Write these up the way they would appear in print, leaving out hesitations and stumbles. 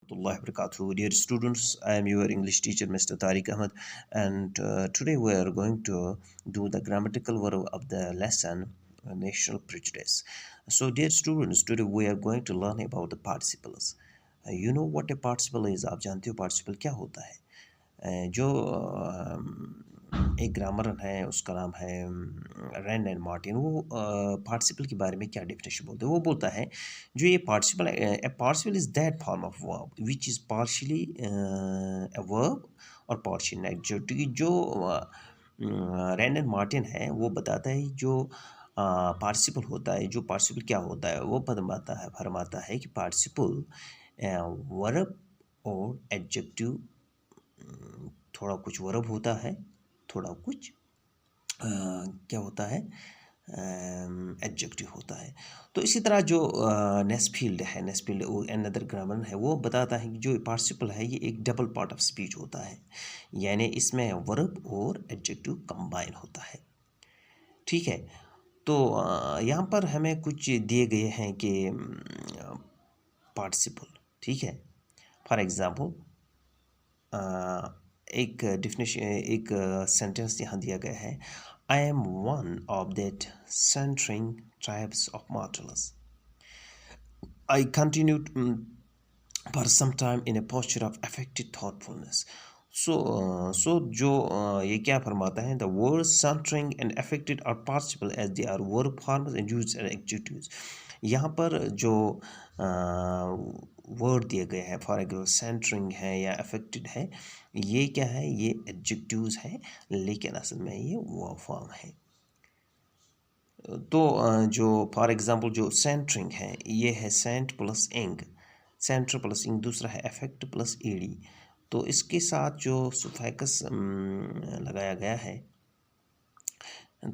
warahmatullahi wabarakatuh. Dear students, I am your English teacher, Mr. Tariq Ahmed, and today we are going to do the grammatical verb of the lesson, national prejudice. So, dear students, today we are going to learn about the participles. You know what a participle is? आप जानते हो participle क्या होता है? जो एक grammar है उसका नाम है रैंड एंड मार्टिन। वो पार्टिसिपल के बारे में क्या डेफिनेशन बोलते हैं? वो बोलता है जो ये participle A participle is that form of verb which is partially a verb और पार्शियल एडजेक्टिव। जो रैंड एंड मार्टिन है वो बताता है जो पार्टिसिपल होता है। जो पार्टिसिपल क्या होता है वो फरमाता है कि पार्टिसिपल वर्ब और एडजेक्टिव, थोड़ा कुछ वर्ब होता है, थोड़ा कुछ क्या होता है, एडजेक्टिव होता है। तो इसी तरह जो नेस्फील्ड है, नेस्फील्ड अनदर ग्रामर है, वो बताता है कि जो पार्टिसिपल है ये एक डबल पार्ट ऑफ स्पीच होता है, यानी इसमें वर्ब और एडजेक्टिव कंबाइन होता है। ठीक है, तो यहाँ पर हमें कुछ दिए गए हैं कि पार्टिसिपल, ठीक है। फॉर एग्ज़ाम्पल एक डिफिनेशन, एक सेंटेंस यहाँ दिया गया है, I am one of that sauntering tribes of mortals. I continued for some time in a posture of affected thoughtfulness. So जो ये क्या फरमाता है, the word sauntering and affected are participle as they are verb forms and used as adjectives. यहाँ पर जो word दिए गए हैं, फॉर एग्जाम्पल सेंटरिंग है या अफेक्टेड है, ये क्या है, ये एडजेक्टिव्स है, लेकिन असल में ये वर्ब फॉर्म है। तो जो फॉर एग्जांपल जो सेंटरिंग है, ये है सेंट प्लस इंग, सेंटर प्लस इंग, दूसरा है अफेक्ट प्लस ईडी। तो इसके साथ जो सुफिक्स लगाया गया है,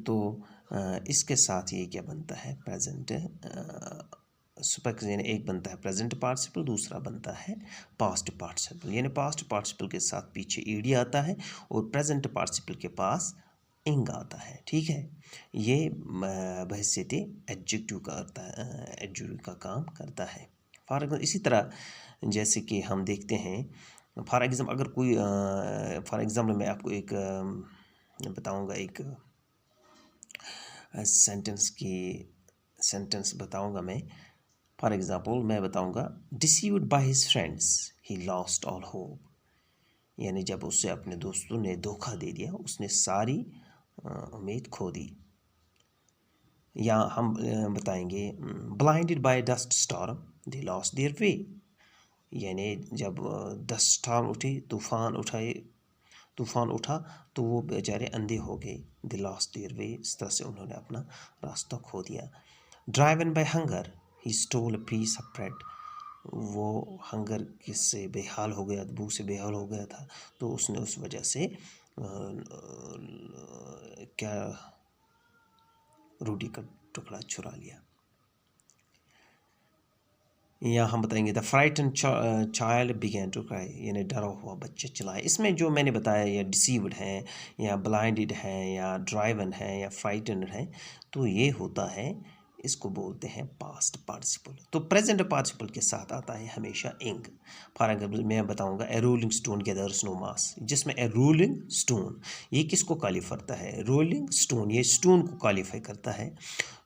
तो इसके साथ ये क्या बनता है, प्रेजेंट सुफिक्स, यानी एक बनता है प्रेजेंट पार्टिसिपल, दूसरा बनता है पास्ट पार्टिसिपल। यानी पास्ट पार्टिसिपल के साथ पीछे ईडी आता है और प्रेजेंट पार्टिसिपल के पास इंग आता है। ठीक है, ये बहैसियत एडजेक्टिव का एडजेक्टिव का काम करता है। फॉर एग्जाम्पल इसी तरह जैसे कि हम देखते हैं, फॉर एग्जाम्पल अगर कोई फॉर एग्जाम्पल मैं आपको एक बताऊंगा, एक सेंटेंस बताऊंगा मैं। फॉर एग्जाम्पल मैं बताऊंगा, deceived by his friends he lost all hope. यानी जब उसे अपने दोस्तों ने धोखा दे दिया, उसने सारी उम्मीद खो दी। या हम बताएंगे, blinded bye dust storm they lost their way. यानी जब डस्ट स्टॉर्म उठी, तूफान उठा, तो वो बेचारे अंधे हो गए, दे लॉस्ट देयर वे, इस तरह से उन्होंने अपना रास्ता खो दिया। Driven by hunger he stole a piece of bread. वो हंगर किससे बेहाल हो गया, भूख से बेहाल हो गया था, तो उसने उस वजह से क्या रोटी का टुकड़ा चुरा लिया। या हम बताएंगे, the frightened child began to cry, यानी डरा हुआ बच्चा चिल्लाए। इसमें जो मैंने बताया, या डिसीव्ड हैं, या ब्लाइंडेड हैं, या ड्राइवन है, या फ्राइटन है, तो ये होता है, इसको बोलते हैं पास्ट पार्टिसिपल। तो प्रेजेंट पार्टिसिपल के साथ आता है हमेशा इंग। फॉर एग्जाम्पल मैं बताऊंगा, ए रोलिंग स्टोन गैदर्स नो मास, जिसमें ए रोलिंग स्टोन ये किसको क्वालिफाई करता है, रोलिंग स्टोन, ये स्टोन को क्वालिफाई करता है।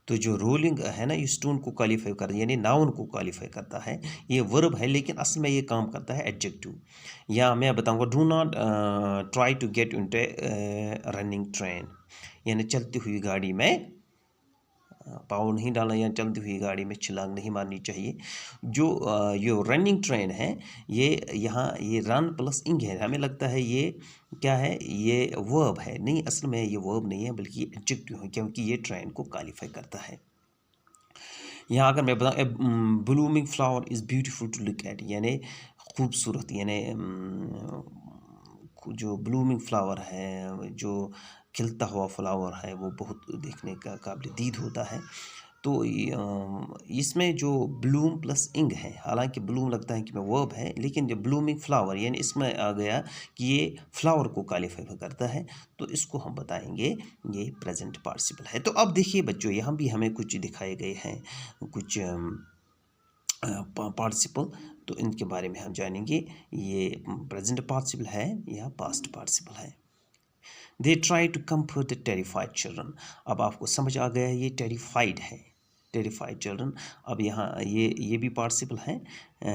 तो जो रोलिंग है ना, ये स्टोन को क्वालिफाई करता है, यानी नाउन को क्वालिफाई करता है। ये वर्ब है, लेकिन असल में ये काम करता है एडजेक्टिव। या मैं बताऊंगा, do not try to get into running train, यानी चलती हुई गाड़ी में पाँव नहीं डालना, या चलती हुई गाड़ी में छलांग नहीं मारनी चाहिए। जो ये रनिंग ट्रेन है, ये यहाँ ये रन प्लस इंग है, हमें लगता है ये क्या है, ये वर्ब है, नहीं असल में ये वर्ब नहीं है, बल्कि एडजेक्टिव है, क्योंकि ये ट्रेन को क्वालिफाई करता है। यहाँ अगर मैं बताऊँ, a blooming flower is beautiful to look at, यानी खूबसूरत, यानी जो ब्लूमिंग फ्लावर है, जो खिलता हुआ फ्लावर है, वो बहुत देखने का काबिल दीद होता है। तो इसमें जो ब्लूम प्लस इंग है, हालांकि ब्लूम लगता है कि मैं वर्ब है, लेकिन जो ब्लूमिंग फ्लावर यानी इसमें आ गया कि ये फ्लावर को क्वालिफाई करता है, तो इसको हम बताएंगे ये प्रेजेंट पार्टिसिपल है। तो अब देखिए बच्चों, यहाँ भी हमें कुछ दिखाए गए हैं, कुछ पार्टिसिपल, तो इनके बारे में हम जानेंगे ये प्रेजेंट पार्टिसिपल है या पास्ट पार्टिसिपल है। They try to comfort the terrified children, अब आपको समझ आ गया ये टेरिफाइड है, टेरिफाइड चिल्ड्रन। अब यहाँ ये भी पार्टिसिपल हैं,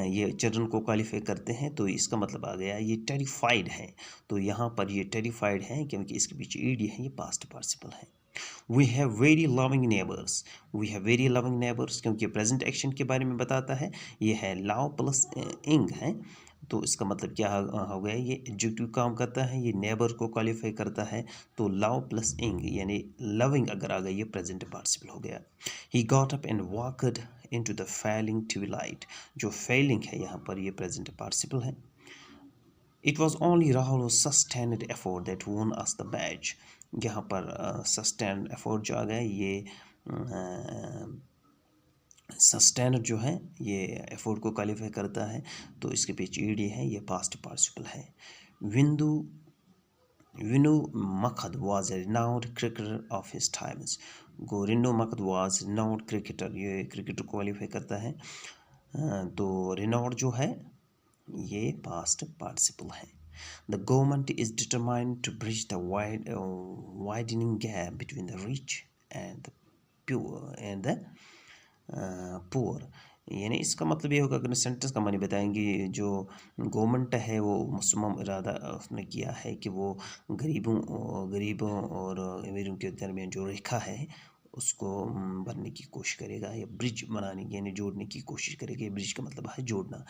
ये चिल्ड्रन को क्वालिफाई करते हैं, तो इसका मतलब आ गया ये टेरिफाइड है। तो यहाँ पर ये टेरिफाइड है क्योंकि इसके पीछे ईडी है, ये पास्ट पार्टिसिपल है। We have very loving neighbours, we have very loving neighbours क्योंकि प्रेजेंट एक्शन के बारे में बताता है, ये है लव प्लस इंग है, तो इसका मतलब क्या हो गया, ये एडजेक्टिव काम करता है, ये नेबर को क्वालिफाई करता है, तो लव प्लस इंग यानी लविंग अगर आ गई ये प्रेजेंट पार्टिसिपल हो गया। He got up and walked into the failing twilight, जो फेलिंग है यहाँ पर ये प्रेजेंट पार्टिसिपल है। It was only Rahul sustained effort that won us the match, यहाँ पर सस्टेन्ड एफोर्ट जो आ गया ये सस्टेन जो है ये एफोर्ट को क्वालिफाई करता है, तो इसके पीछे ईडी है, ये पास्ट पार्टिसिपल है। विंदु Vinoo Mankad was a renowned cricketer of his times, Vinoo Mankad was renowned cricketer, ये क्रिकेटर को क्वालिफाई करता है, तो रिनाउंड जो है ये पास्ट पार्टिसिपल है। The government is determined to bridge the widening gap between the rich and the pure and the poor, यानी इसका मतलब ये होगा, अगर सेंटेंस का मानी बताएंगे, जो गवर्नमेंट है वो मुसम्मम इरादा उसने किया है कि वो गरीबों और अमीरों के दरमियान जो रेखा है उसको भरने की कोशिश करेगा, या ब्रिज बनाने की यानी जोड़ने की कोशिश करेगा। ब्रिज का मतलब है जोड़ना,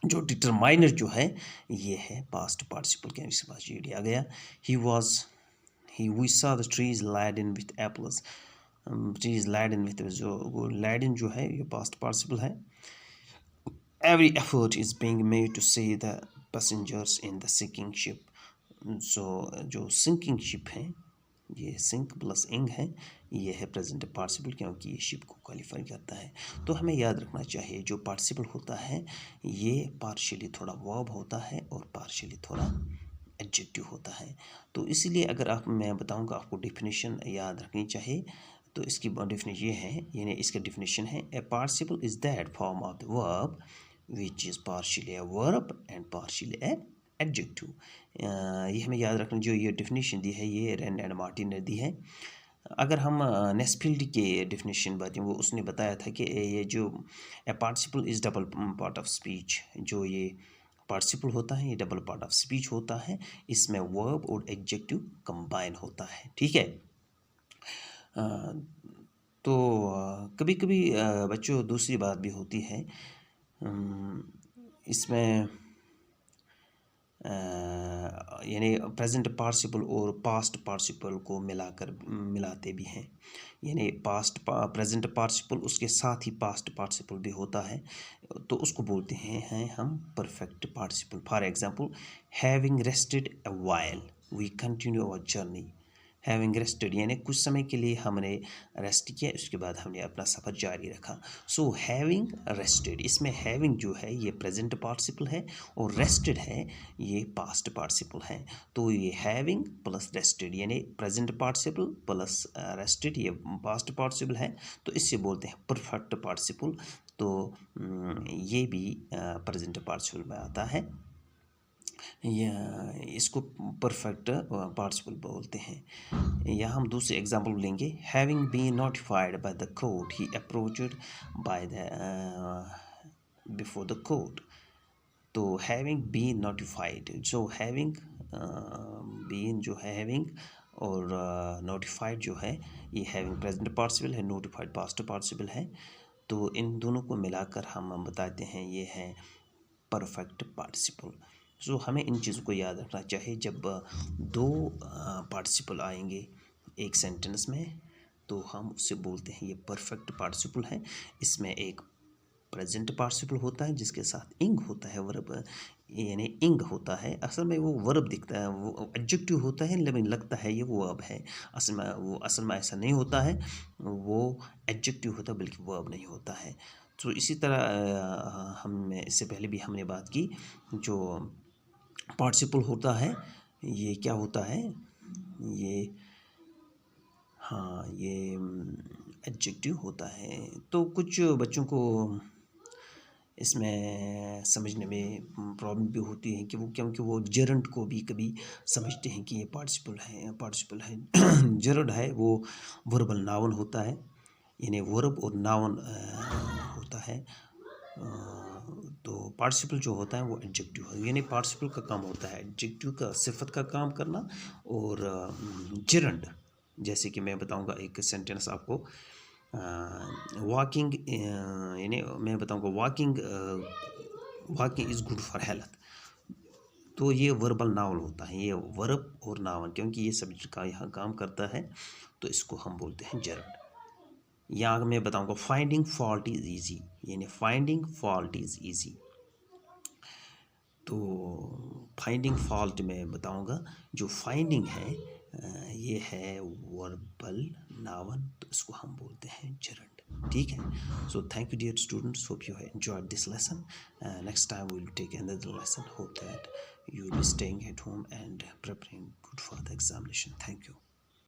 जो डिटरमाइनर जो है ये है पास्ट पार्टिसिपल के इसके पास ये आ गया। We saw the trees laden with apples, trees laden with, जो laden जो है ये पास्ट पार्टिसिपल है। every effort is being made to save the passengers in the sinking ship, सो जो सिंकिंग शिप है ये सिंक प्लस इंग है, ये है प्रेजेंट पार्टिसिपल क्योंकि ये शिप को क्वालिफाई करता है। तो हमें याद रखना चाहिए जो पार्टिसिपल होता है ये पार्शियली थोड़ा वर्ब होता है और पार्शियली थोड़ा एडजेक्टिव होता है। तो इसीलिए अगर आप मैं बताऊंगा आपको डेफिनेशन याद रखनी चाहिए, तो इसकी डेफिनेशन ये है, यानी इसका डेफिनेशन है a participle is that form of the verb which is partially a verb and partially a adjective. ये हमें याद रखना, जो ये डेफिनेशन दी है ये रैंड एंड मार्टिन ने दी है। अगर हम नेस्फील्ड के डेफिनेशन बातें, वो उसने बताया था कि ये जो a participle is double part of speech, जो ये पार्टिसिपल होता है ये डबल पार्ट ऑफ स्पीच होता है, इसमें वर्ब और एडजेक्टिव कंबाइन होता है, ठीक है। तो कभी कभी बच्चों दूसरी बात भी होती है, इसमें यानी प्रेजेंट पार्टिसिपल और पास्ट पार्टिसिपल को मिलाते भी हैं, यानी प्रेजेंट पार्टिसिपल उसके साथ ही पास्ट पार्टिसिपल भी होता है, तो उसको बोलते हैं हम perfect participle. For example, having rested a while we continue our journey, having rested यानी कुछ समय के लिए हमने रेस्ट किया, उसके बाद हमने अपना सफ़र जारी रखा। सो हैविंग रेस्टेड, इसमें हैविंग जो है ये प्रेजेंट पार्टिसिपल है और रेस्टेड है ये पास्ट पार्टिसिपल है। तो ये हैविंग प्लस रेस्टेड यानी प्रेजेंट पार्टिसिपल प्लस रेस्टेड ये पास्ट पार्टिसिपल है, तो इससे बोलते हैं परफेक्ट पार्टिसिपल। तो ये भी प्रेजेंट पार्टिसिपल में आता है, या इसको परफेक्ट पार्टिसिपल बोलते हैं। या हम दूसरे एग्जांपल लेंगे, having been notified by the court he approached by the before the court. तो हैविंग बीन नोटिफाइड, जो हैविंग बीन जो है हैविंग और नोटिफाइड जो है ये हैविंग प्रेजेंट पार्टिसिपल है, नोटिफाइड पास्ट पार्टिसिपल है, तो इन दोनों को मिलाकर हम बताते हैं ये है परफेक्ट पार्टिसिपल। सो हमें इन चीज़ों को याद रखना चाहिए, जब दो पार्टिसिपल आएंगे एक सेंटेंस में तो हम उससे बोलते हैं ये परफेक्ट पार्टिसिपल है। इसमें एक प्रेजेंट पार्टिसिपल होता है जिसके साथ इंग होता है, वर्ब यानी इंग होता है, असल में वो वर्ब दिखता है, वो एडजेक्टिव होता है लेकिन लगता है ये वर्ब है, असल में ऐसा नहीं होता है, वो एडजेक्टिव होता है बल्कि वर्ब नहीं होता है। तो इसी तरह हम इससे पहले भी हमने बात की, जो पार्टिसिपल होता है ये क्या होता है, ये हाँ, ये एडजेक्टिव होता है। तो कुछ बच्चों को इसमें समझने में प्रॉब्लम भी होती है कि वो, क्योंकि वो जेरंड को भी कभी समझते हैं कि ये पार्टिसिपल है। जेरंड है वो वर्बल नाउन होता है, यानी वर्ब और नाउन होता है। तो पार्टिसिपल जो होता है वो एडजेक्टिव है, यानी पार्टिसिपल का काम होता है एडजेक्टिव का, सिफत का काम करना। और जेरंड, जैसे कि मैं बताऊंगा एक सेंटेंस आपको, वॉकिंग, यानी मैं बताऊंगा walking is good for health. तो ये वर्बल नाउन होता है, ये वर्ब और नाउन, क्योंकि ये सब्जेक्ट का यहाँ काम करता है, तो इसको हम बोलते हैं जेरंड। यहाँ मैं बताऊंगा फाइंडिंग फॉल्ट इज़ ईजी, यानी फाइंडिंग फॉल्ट इज़ ईजी। तो फाइंडिंग फॉल्ट में बताऊंगा, जो फाइंडिंग है ये है वर्बल नाउन, तो इसको हम बोलते हैं जेरंड। ठीक है। So thank you dear students, hope you have enjoyed this lesson. Next time we will take another lesson, hope that you will be staying at home and preparing good for the examination. Thank you.